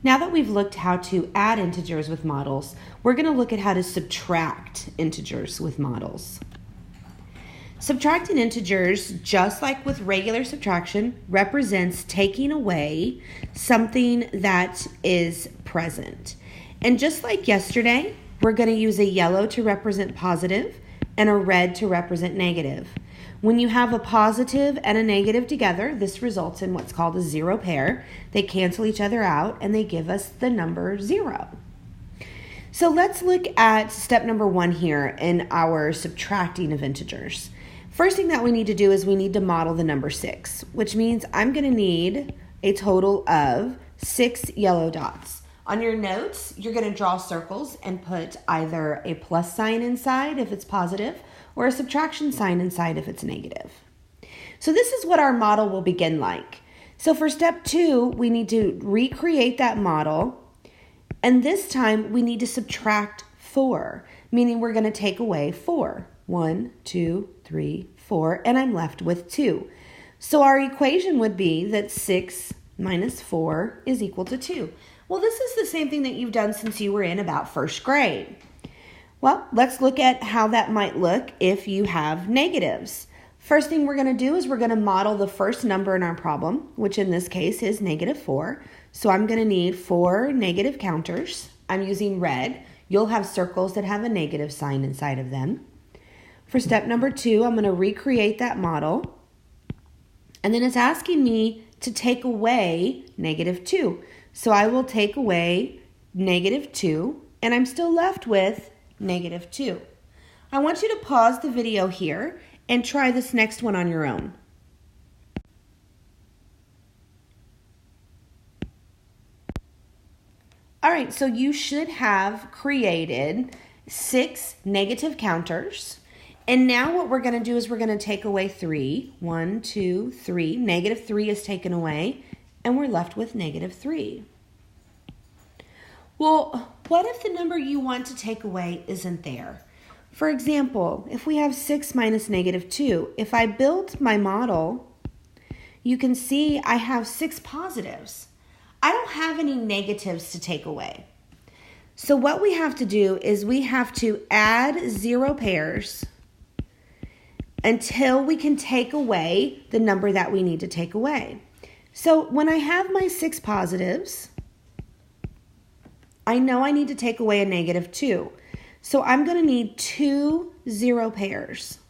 Now that we've looked how to add integers with models, we're going to look at how to subtract integers with models. Subtracting integers, just like with regular subtraction, represents taking away something that is present. And just like yesterday, we're going to use a yellow to represent positive and a red to represent negative. When you have a positive and a negative together, this results in what's called a zero pair. They cancel each other out and they give us the number 0. So let's look at step number 1 here in our subtracting of integers. First thing that we need to do is we need to model the number 6, which means I'm going to need a total of 6 yellow dots. On your notes, you're going to draw circles and put either a plus sign inside if it's positive or a subtraction sign inside if it's negative. So this is what our model will begin like. So for step 2, we need to recreate that model, and this time we need to subtract 4, meaning we're going to take away 4. 1, 2, 3, 4, and I'm left with 2. So our equation would be that 6 minus 4 is equal to 2. Well, this is the same thing that you've done since you were in about first grade. Well, let's look at how that might look if you have negatives. First thing we're going to do is we're going to model the first number in our problem, which in this case is -4. So I'm going to need 4 negative counters. I'm using red. You'll have circles that have a negative sign inside of them. For step number 2, I'm going to recreate that model. And then it's asking me to take away -2. So I will take away -2, and I'm still left with -2. I want you to pause the video here and try this next one on your own. All right, so you should have created 6 negative counters. And now what we're going to do is we're going to take away 3. 1, 2, 3. -3 is taken away, and we're left with -3. Well, what if the number you want to take away isn't there? For example, if we have 6 minus -2, if I build my model, you can see I have 6 positives. I don't have any negatives to take away. So what we have to do is we have to add 0 pairs until we can take away the number that we need to take away. So when I have my 6 positives, I know I need to take away a -2. So I'm going to need 2 0 pairs.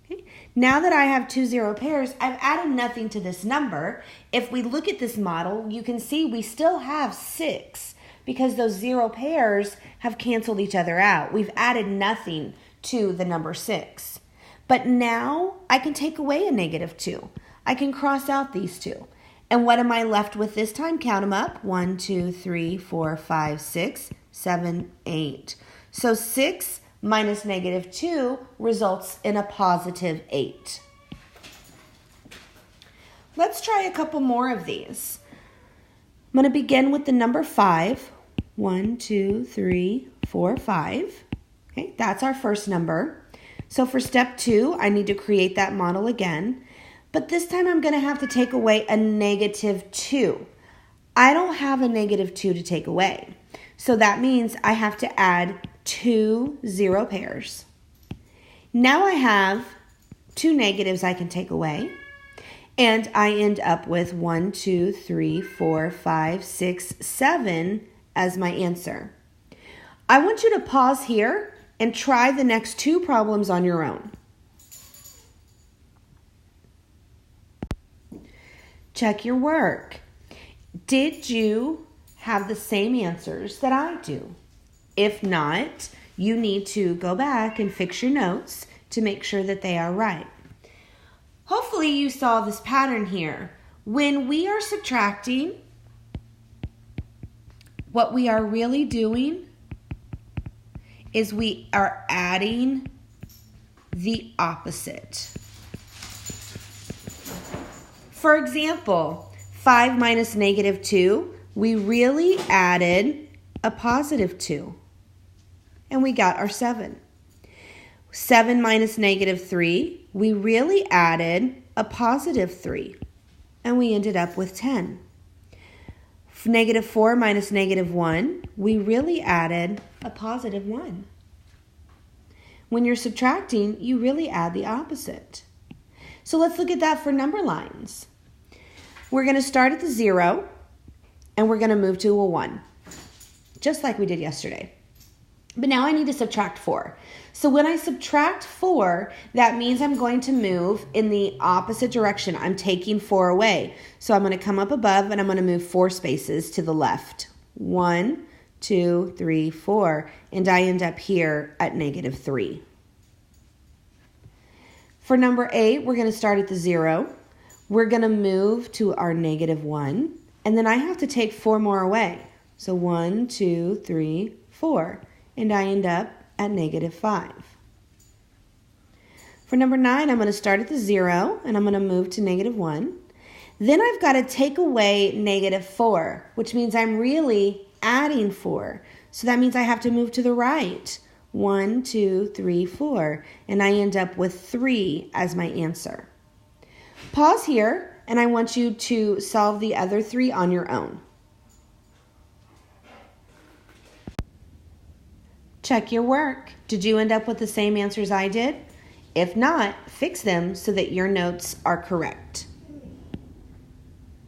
Okay. Now that I have 2 0 pairs, I've added nothing to this number. If we look at this model, you can see we still have 6 because those 0 pairs have canceled each other out. We've added nothing to the number 6. But now I can take away a -2. I can cross out these 2. And what am I left with this time? Count them up. 1, 2, 3, 4, 5, 6, 7, 8. So 6 minus -2 results in a positive 8. Let's try a couple more of these. I'm going to begin with the number 5. 1, 2, 3, 4, 5. Okay, that's our first number. So for step 2, I need to create that model again. But this time I'm going to have to take away a -2. I don't have a -2 to take away. So that means I have to add 2 0 pairs. Now I have 2 negatives I can take away. And I end up with 1, 2, 3, 4, 5, 6, 7 as my answer. I want you to pause here and try the next 2 problems on your own. Check your work. Did you have the same answers that I do? If not, you need to go back and fix your notes to make sure that they are right. Hopefully you saw this pattern here. When we are subtracting, what we are really doing is we are adding the opposite. For example, 5 minus -2, we really added a positive 2, and we got our 7. 7 minus -3, we really added a positive 3, and we ended up with 10. Negative 4 minus negative 1, we really added a positive 1. When you're subtracting, you really add the opposite. So let's look at that for number lines. We're going to start at the 0, and we're going to move to a 1, just like we did yesterday. But now I need to subtract 4. So when I subtract 4, that means I'm going to move in the opposite direction. I'm taking 4 away. So I'm going to come up above and I'm going to move 4 spaces to the left. 1, 2, 3, 4. And I end up here at negative 3. For number 8, we're going to start at the 0. We're going to move to our negative 1. And then I have to take 4 more away. So 1, 2, 3, 4. And I end up at negative 5. For number 9, I'm going to start at the 0, and I'm going to move to negative 1. Then I've got to take away negative 4, which means I'm really adding 4. So that means I have to move to the right. 1, 2, 3, 4. And I end up with 3 as my answer. Pause here, and I want you to solve the other 3 on your own. Check your work. Did you end up with the same answers I did? If not, fix them so that your notes are correct.